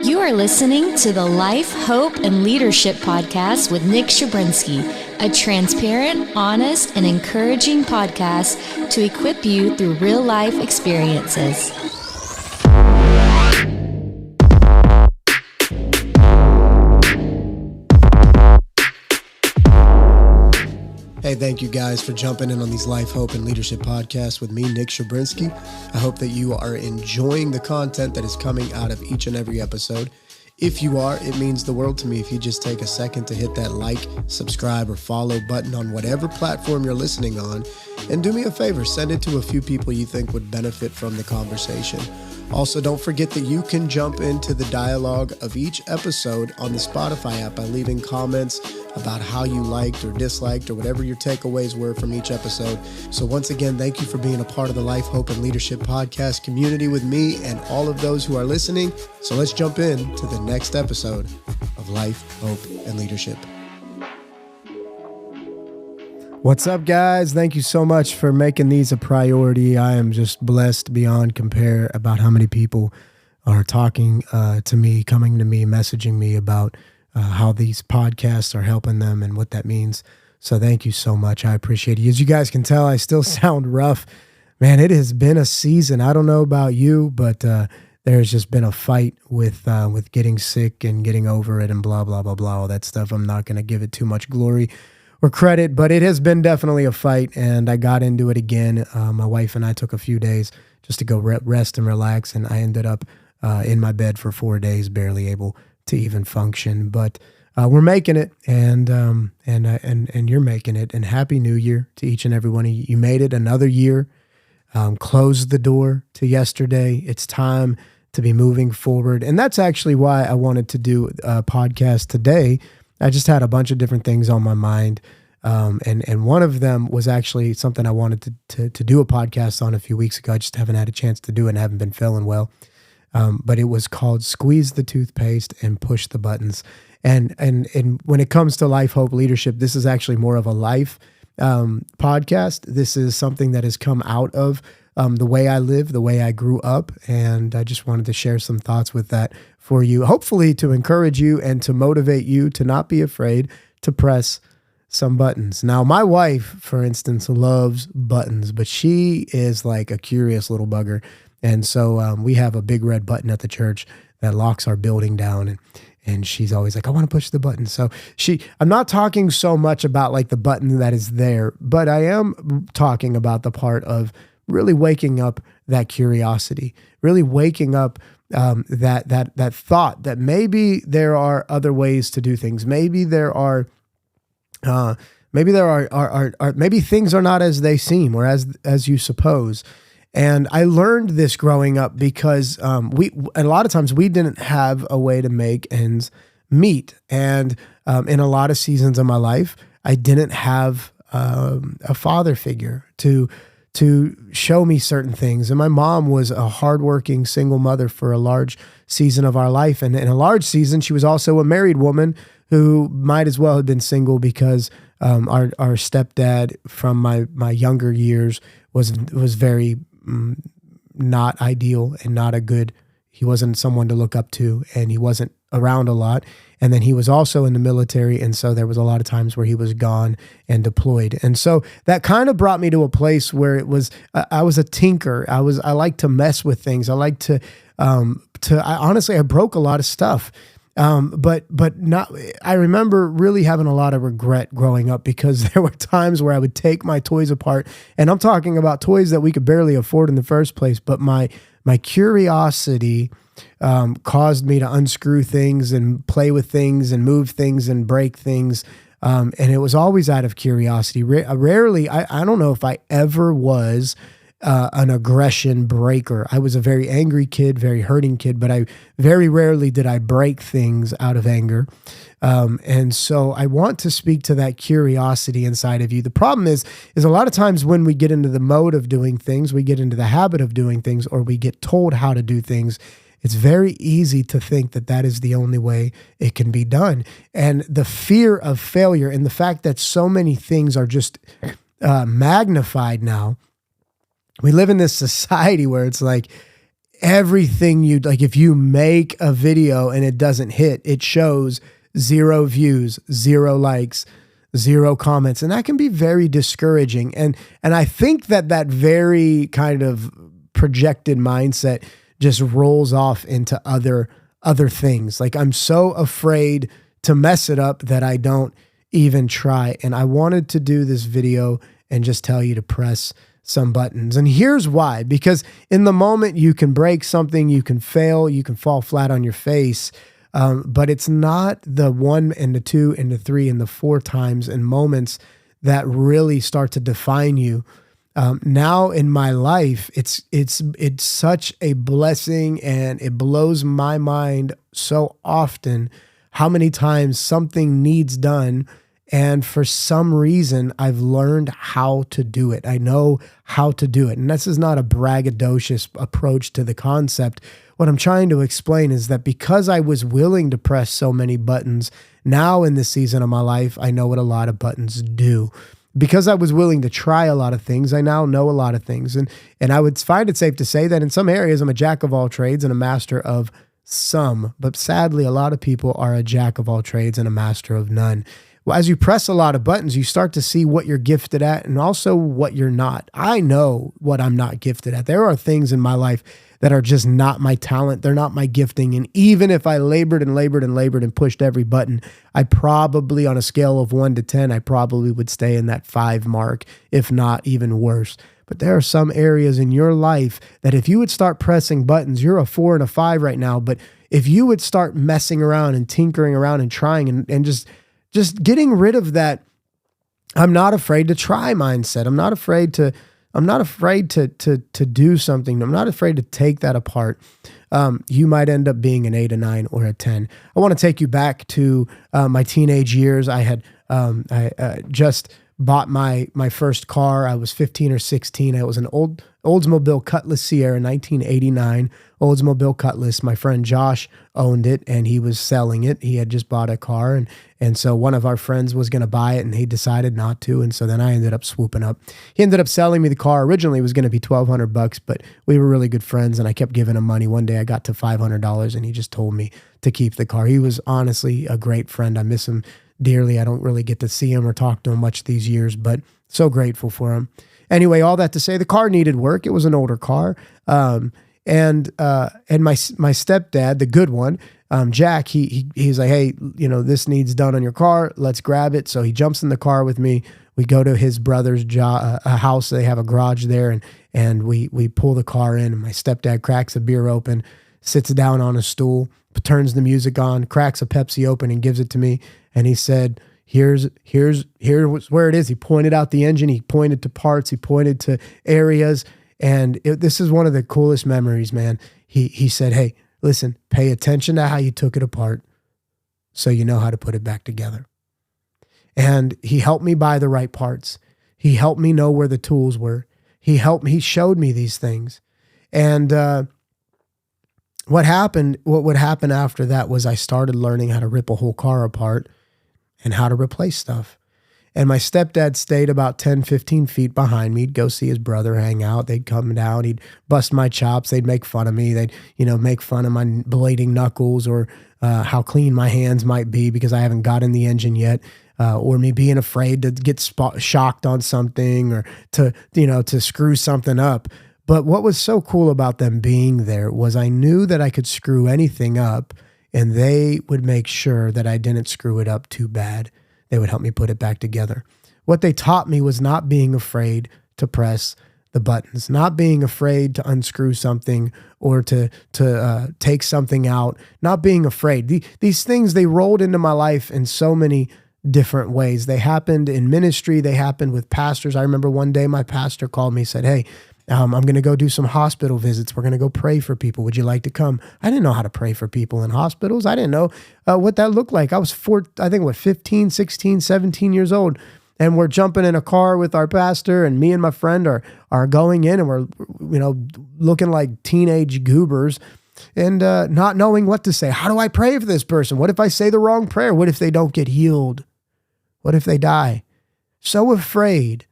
You are listening to the Life, Hope, and Leadership podcast with Nick Shabrinsky, a transparent, honest, and encouraging podcast to equip you through real-life experiences. Hey, thank you guys for jumping in on these Life, Hope, and Leadership podcasts with me, Nick Shabrinsky. I hope that you are enjoying the content that is coming out of each and every episode. If you are, it means the world to me if you just take a second to hit that like, subscribe, or follow button on whatever platform you're listening on. And do me a favor, send it to a few people you think would benefit from the conversation. Also, don't forget that you can jump into the dialogue of each episode on the Spotify app by leaving comments about how you liked or disliked or whatever your takeaways were from each episode. So once again, thank you for being a part of the Life, Hope, and Leadership podcast community with me and all of those who are listening. So let's jump in to the next episode of Life, Hope, and Leadership. What's up, guys? Thank you so much for making these a priority. I am just blessed beyond compare about how many people are talking to me, coming to me, messaging me about how these podcasts are helping them and what that means. So thank you so much. I appreciate it. As you guys can tell, I still sound rough. Man, it has been a season. I don't know about you, but there's just been a fight with getting sick and getting over it and blah, blah, blah, blah, all that stuff. I'm not going to give it too much glory or credit, but it has been definitely a fight, and I got into it again. My wife and I took a few days just to go rest and relax, and I ended up in my bed for 4 days, barely able to even function. But we're making it, and you're making it. And Happy New Year to each and every one of you. You made it another year. Closed the door to yesterday. It's time to be moving forward, and that's actually why I wanted to do a podcast today. I just had a bunch of different things on my mind. And one of them was actually something I wanted to do a podcast on a few weeks ago. I just haven't had a chance to do it and haven't been feeling well. But it was called Squeeze the Toothpaste and Push the Buttons. And when it comes to life, hope, leadership, this is actually more of a life podcast. This is something that has come out of the way I live, the way I grew up. And I just wanted to share some thoughts with that for you, hopefully to encourage you and to motivate you to not be afraid to press some buttons. Now, my wife, for instance, loves buttons, but she is like a curious little bugger. And so we have a big red button at the church that locks our building down. And she's always like, I want to push the button. So I'm not talking so much about like the button that is there, but I am talking about the part of really waking up that curiosity, really waking up that thought that maybe there are other ways to do things. Maybe maybe things are not as they seem or as you suppose. And I learned this growing up because a lot of times we didn't have a way to make ends meet. And in a lot of seasons of my life, I didn't have a father figure to show me certain things. And my mom was a hardworking single mother for a large season of our life. And in a large season, she was also a married woman who might as well have been single because our stepdad from my younger years was very not ideal and not a good, he wasn't someone to look up to, and he wasn't around a lot. And then he was also in the military. And so there was a lot of times where he was gone and deployed. And so that kind of brought me to a place where it was, I was a tinker. I like to mess with things. I like honestly, I broke a lot of stuff. But not, I remember really having a lot of regret growing up because there were times where I would take my toys apart, and I'm talking about toys that we could barely afford in the first place. But my curiosity caused me to unscrew things and play with things and move things and break things. And it was always out of curiosity. Rarely, I don't know if I ever was an aggression breaker. I was a very angry kid, very hurting kid, but I very rarely did I break things out of anger. And so I want to speak to that curiosity inside of you. The problem is a lot of times when we get into the mode of doing things, we get into the habit of doing things, or we get told how to do things, it's very easy to think that that is the only way it can be done. And the fear of failure and the fact that so many things are just magnified now. We live in this society where it's like everything like if you make a video and it doesn't hit, it shows 0 views, 0 likes, 0 comments. And that can be very discouraging. And I think that very kind of projected mindset just rolls off into other things. Like I'm so afraid to mess it up that I don't even try. And I wanted to do this video and just tell you to press some buttons. And here's why, because in the moment you can break something, you can fail, you can fall flat on your face. But it's not the 1 and the 2 and the 3 and the 4 times and moments that really start to define you. Now in my life, it's such a blessing, and it blows my mind so often how many times something needs done, and for some reason I've learned how to do it. I know how to do it. And this is not a braggadocious approach to the concept. What I'm trying to explain is that because I was willing to press so many buttons, now in this season of my life, I know what a lot of buttons do. Because I was willing to try a lot of things, I now know a lot of things. And I would find it safe to say that in some areas, I'm a jack of all trades and a master of some. But sadly, a lot of people are a jack of all trades and a master of none. Well, as you press a lot of buttons, you start to see what you're gifted at and also what you're not. I know what I'm not gifted at. There are things in my life that are just not my talent. They're not my gifting. And even if I labored and pushed every button, I probably, on a scale of 1 to 10, I probably would stay in that 5 mark, if not even worse. But there are some areas in your life that if you would start pressing buttons, you're a 4 and a 5 right now. But if you would start messing around and tinkering around and trying and just getting rid of that, I'm not afraid to try mindset. I'm not afraid to do something. I'm not afraid to take that apart. You might end up being an 8, a 9, or a 10. I want to take you back to my teenage years. I had just bought my first car. I was 15 or 16. It was an Oldsmobile Cutlass Sierra, 1989 Oldsmobile Cutlass. My friend Josh owned it, and he was selling it. He had just bought a car, and so one of our friends was going to buy it, and he decided not to, and so then I ended up swooping up. He ended up selling me the car. Originally, it was going to be $1,200, but we were really good friends, and I kept giving him money. One day, I got to $500, and he just told me to keep the car. He was honestly a great friend. I miss him dearly. I don't really get to see him or talk to him much these years, but so grateful for him. Anyway, all that to say, the car needed work. It was an older car. And my stepdad, the good one, Jack, he's like, hey, this needs done on your car. Let's grab it. So he jumps in the car with me. We go to his brother's house. They have a garage there, and we pull the car in. And my stepdad cracks a beer open, sits down on a stool, turns the music on, cracks a Pepsi open, and gives it to me. And he said, here's where it is. He pointed out the engine. He pointed to parts. He pointed to areas. And this is one of the coolest memories, man. He said, hey, listen, pay attention to how you took it apart so you know how to put it back together. And he helped me buy the right parts. He helped me know where the tools were. He showed me these things. And what would happen after that was I started learning how to rip a whole car apart and how to replace stuff. And my stepdad stayed about 10, 15 feet behind me. He'd go see his brother, hang out. They'd come down. He'd bust my chops. They'd make fun of me. They'd, make fun of my bleeding knuckles or how clean my hands might be because I haven't got in the engine yet, or me being afraid to get shocked on something or to screw something up. But what was so cool about them being there was I knew that I could screw anything up, and they would make sure that I didn't screw it up too bad. They would help me put it back together. What they taught me was not being afraid to press the buttons, not being afraid to unscrew something or to take something out, not being afraid. These things, they rolled into my life in so many different ways. They happened in ministry. They happened with pastors. I remember one day my pastor called me, said, hey, I'm going to go do some hospital visits. We're going to go pray for people. Would you like to come? I didn't know how to pray for people in hospitals. I didn't know what that looked like. I was 15, 16, 17 years old. And we're jumping in a car with our pastor, and me and my friend are going in, and we're, looking like teenage goobers and not knowing what to say. How do I pray for this person? What if I say the wrong prayer? What if they don't get healed? What if they die? So afraid,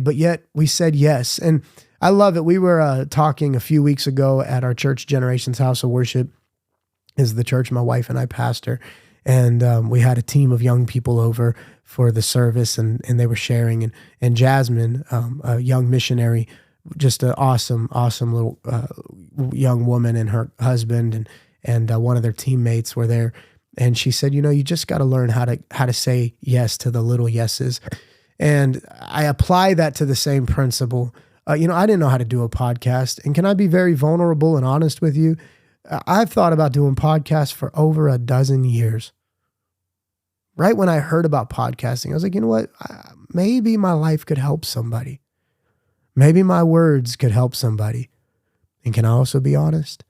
but yet we said yes. And I love it. We were talking a few weeks ago at our church, Generations House of Worship, is the church my wife and I pastor. And we had a team of young people over for the service, and they were sharing. And Jasmine, a young missionary, just an awesome little young woman, and her husband and one of their teammates were there. And she said, you just got to learn how to say yes to the little yeses. And I apply that to the same principle. I didn't know how to do a podcast. And can I be very vulnerable and honest with you? I've thought about doing podcasts for over a dozen years. Right when I heard about podcasting, I was like, you know what? Maybe my life could help somebody. Maybe my words could help somebody. And can I also be honest?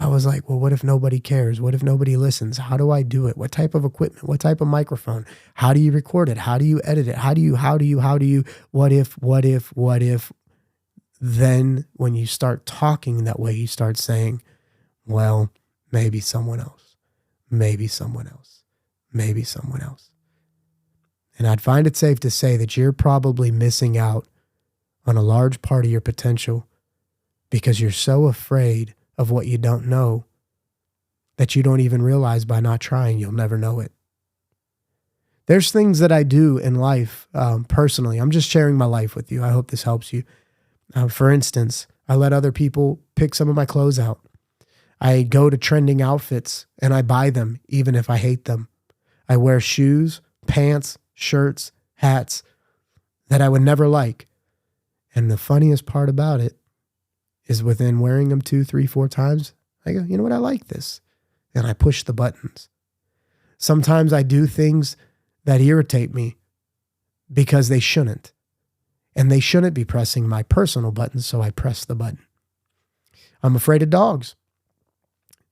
I was like, well, what if nobody cares? What if nobody listens? How do I do it? What type of equipment? What type of microphone? How do you record it? How do you edit it? How do you, what if? Then when you start talking that way, you start saying, well, maybe someone else, maybe someone else, maybe someone else. And I'd find it safe to say that you're probably missing out on a large part of your potential because you're so afraid of what you don't know that you don't even realize by not trying, you'll never know it. There's things that I do in life personally. I'm just sharing my life with you. I hope this helps you. For instance, I let other people pick some of my clothes out. I go to trending outfits and I buy them even if I hate them. I wear shoes, pants, shirts, hats that I would never like. And the funniest part about it is within wearing them 2, 3, 4 times, I go, you know what? I like this. And I push the buttons. Sometimes I do things that irritate me because they shouldn't. And they shouldn't be pressing my personal buttons, so I press the button. I'm afraid of dogs.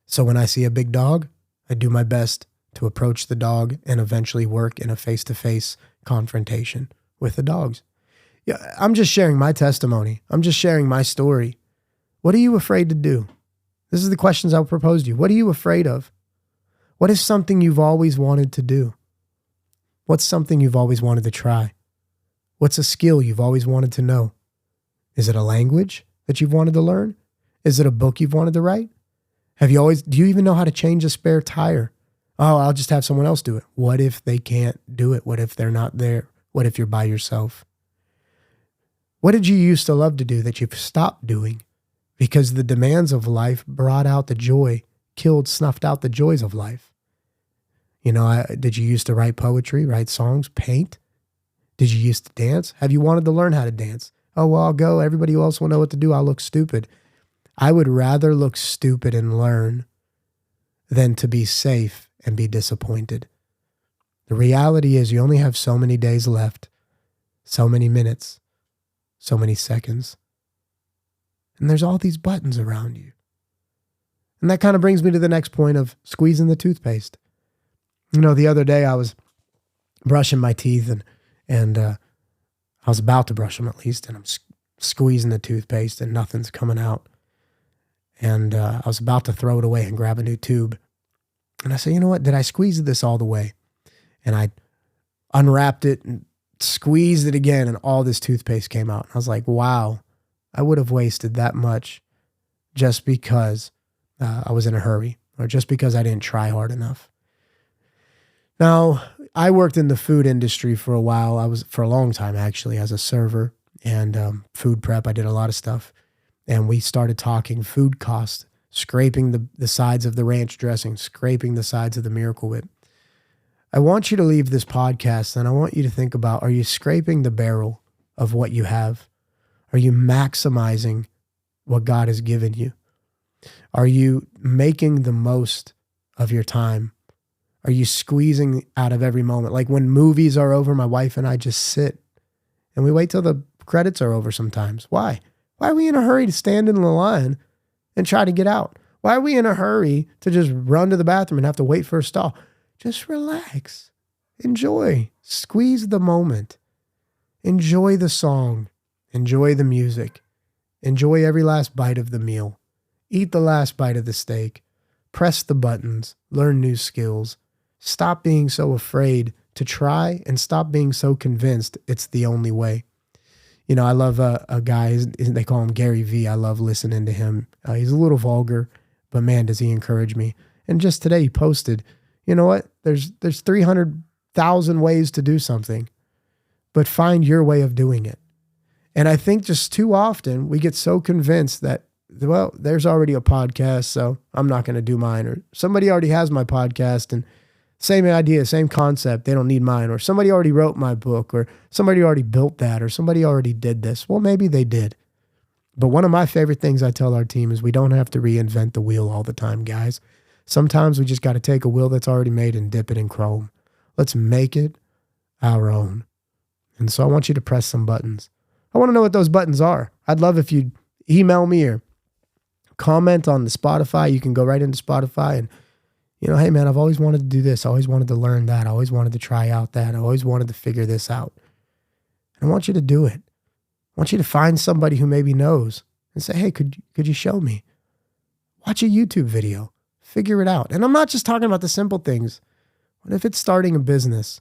So when I see a big dog, I do my best to approach the dog and eventually work in a face-to-face confrontation with the dogs. Yeah, I'm just sharing my testimony. I'm just sharing my story. What are you afraid to do? This is the questions I'll propose to you. What are you afraid of? What is something you've always wanted to do? What's something you've always wanted to try? What's a skill you've always wanted to know? Is it a language that you've wanted to learn? Is it a book you've wanted to write? Do you even know how to change a spare tire? Oh, I'll just have someone else do it. What if they can't do it? What if they're not there? What if you're by yourself? What did you used to love to do that you've stopped doing because the demands of life brought out the joy, snuffed out the joys of life? Did you used to write poetry, write songs, paint? Did you used to dance? Have you wanted to learn how to dance? Oh, well, I'll go. Everybody else will know what to do. I'll look stupid. I would rather look stupid and learn than to be safe and be disappointed. The reality is you only have so many days left, so many minutes, so many seconds. And there's all these buttons around you. And that kind of brings me to the next point of squeezing the toothpaste. The other day I was brushing my teeth and I was about to brush them at least, and I'm squeezing the toothpaste and nothing's coming out. And I was about to throw it away and grab a new tube. And I said, you know what? Did I squeeze this all the way? And I unwrapped it and squeezed it again, and all this toothpaste came out. And I was like, wow, I would have wasted that much just because I was in a hurry, or just because I didn't try hard enough. Now, I worked in the food industry for a while. For a long time, actually, as a server and food prep. I did a lot of stuff. And we started talking food costs, scraping the sides of the ranch dressing, scraping the sides of the Miracle Whip. I want you to leave this podcast and I want you to think about, are you scraping the barrel of what you have? Are you maximizing what God has given you? Are you making the most of your time? Are you squeezing out of every moment? Like when movies are over, my wife and I just sit and we wait till the credits are over sometimes. Why? Why are we in a hurry to stand in the line and try to get out? Why are we in a hurry to just run to the bathroom and have to wait for a stall? Just relax. Enjoy. Squeeze the moment. Enjoy the song. Enjoy the music. Enjoy every last bite of the meal. Eat the last bite of the steak. Press the buttons. Learn new skills. Stop being so afraid to try and stop being so convinced it's the only way. I love a guy, they call him Gary V. I love listening to him. He's a little vulgar, but man, does he encourage me. And just today he posted, you know what? There's 300,000 ways to do something, but find your way of doing it. And I think just too often we get so convinced that, well, there's already a podcast, so I'm not going to do mine. Or somebody already has my podcast and same idea, same concept, they don't need mine. Or somebody already wrote my book, or somebody already built that, or somebody already did this. Well, maybe they did. But one of my favorite things I tell our team is we don't have to reinvent the wheel all the time, guys. Sometimes we just got to take a wheel that's already made and dip it in chrome. Let's make it our own. And so I want you to press some buttons. I want to know what those buttons are. I'd love if you'd email me or comment on the Spotify. You can go right into Spotify and, hey man, I've always wanted to do this. I always wanted to learn that. I always wanted to try out that. I always wanted to figure this out. And I want you to do it. I want you to find somebody who maybe knows and say, hey, could you show me? Watch a YouTube video. Figure it out. And I'm not just talking about the simple things. What if it's starting a business?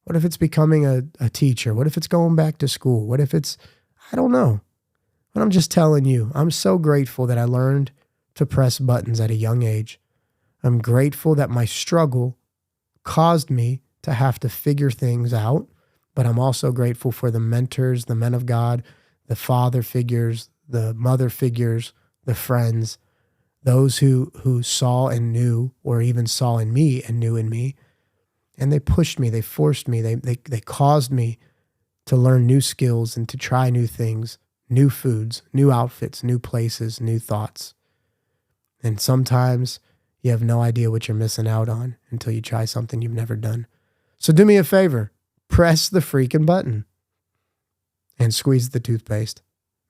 What if it's becoming a teacher? What if it's going back to school? What if it's, I don't know. But I'm just telling you, I'm so grateful that I learned to press buttons at a young age. I'm grateful that my struggle caused me to have to figure things out. But I'm also grateful for the mentors, the men of God, the father figures, the mother figures, the friends, those who saw and knew, or even saw in me and knew in me. And they pushed me, they forced me, they caused me to learn new skills and to try new things, new foods, new outfits, new places, new thoughts. And sometimes you have no idea what you're missing out on until you try something you've never done. So do me a favor, press the freaking button and squeeze the toothpaste.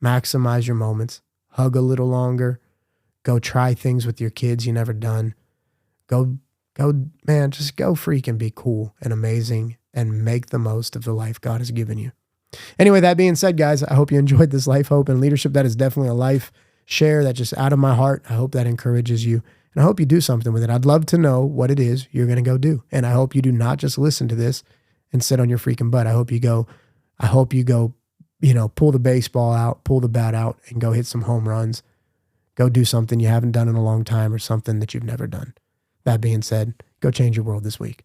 Maximize your moments, hug a little longer, go try things with your kids you never done. Go, man, just go freaking be cool and amazing and make the most of the life God has given you. Anyway, that being said, guys, I hope you enjoyed this life, hope, and leadership. That is definitely a life share that just out of my heart. I hope that encourages you. And I hope you do something with it. I'd love to know what it is you're going to go do. And I hope you do not just listen to this and sit on your freaking butt. I hope you go, pull the baseball out, pull the bat out, and go hit some home runs. Go do something you haven't done in a long time or something that you've never done. That being said, go change your world this week.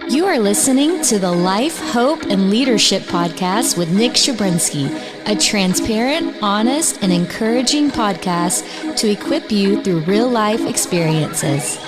You are listening to the Life, Hope, and Leadership Podcast with Nick Shabrinsky, a transparent, honest, and encouraging podcast to equip you through real life experiences.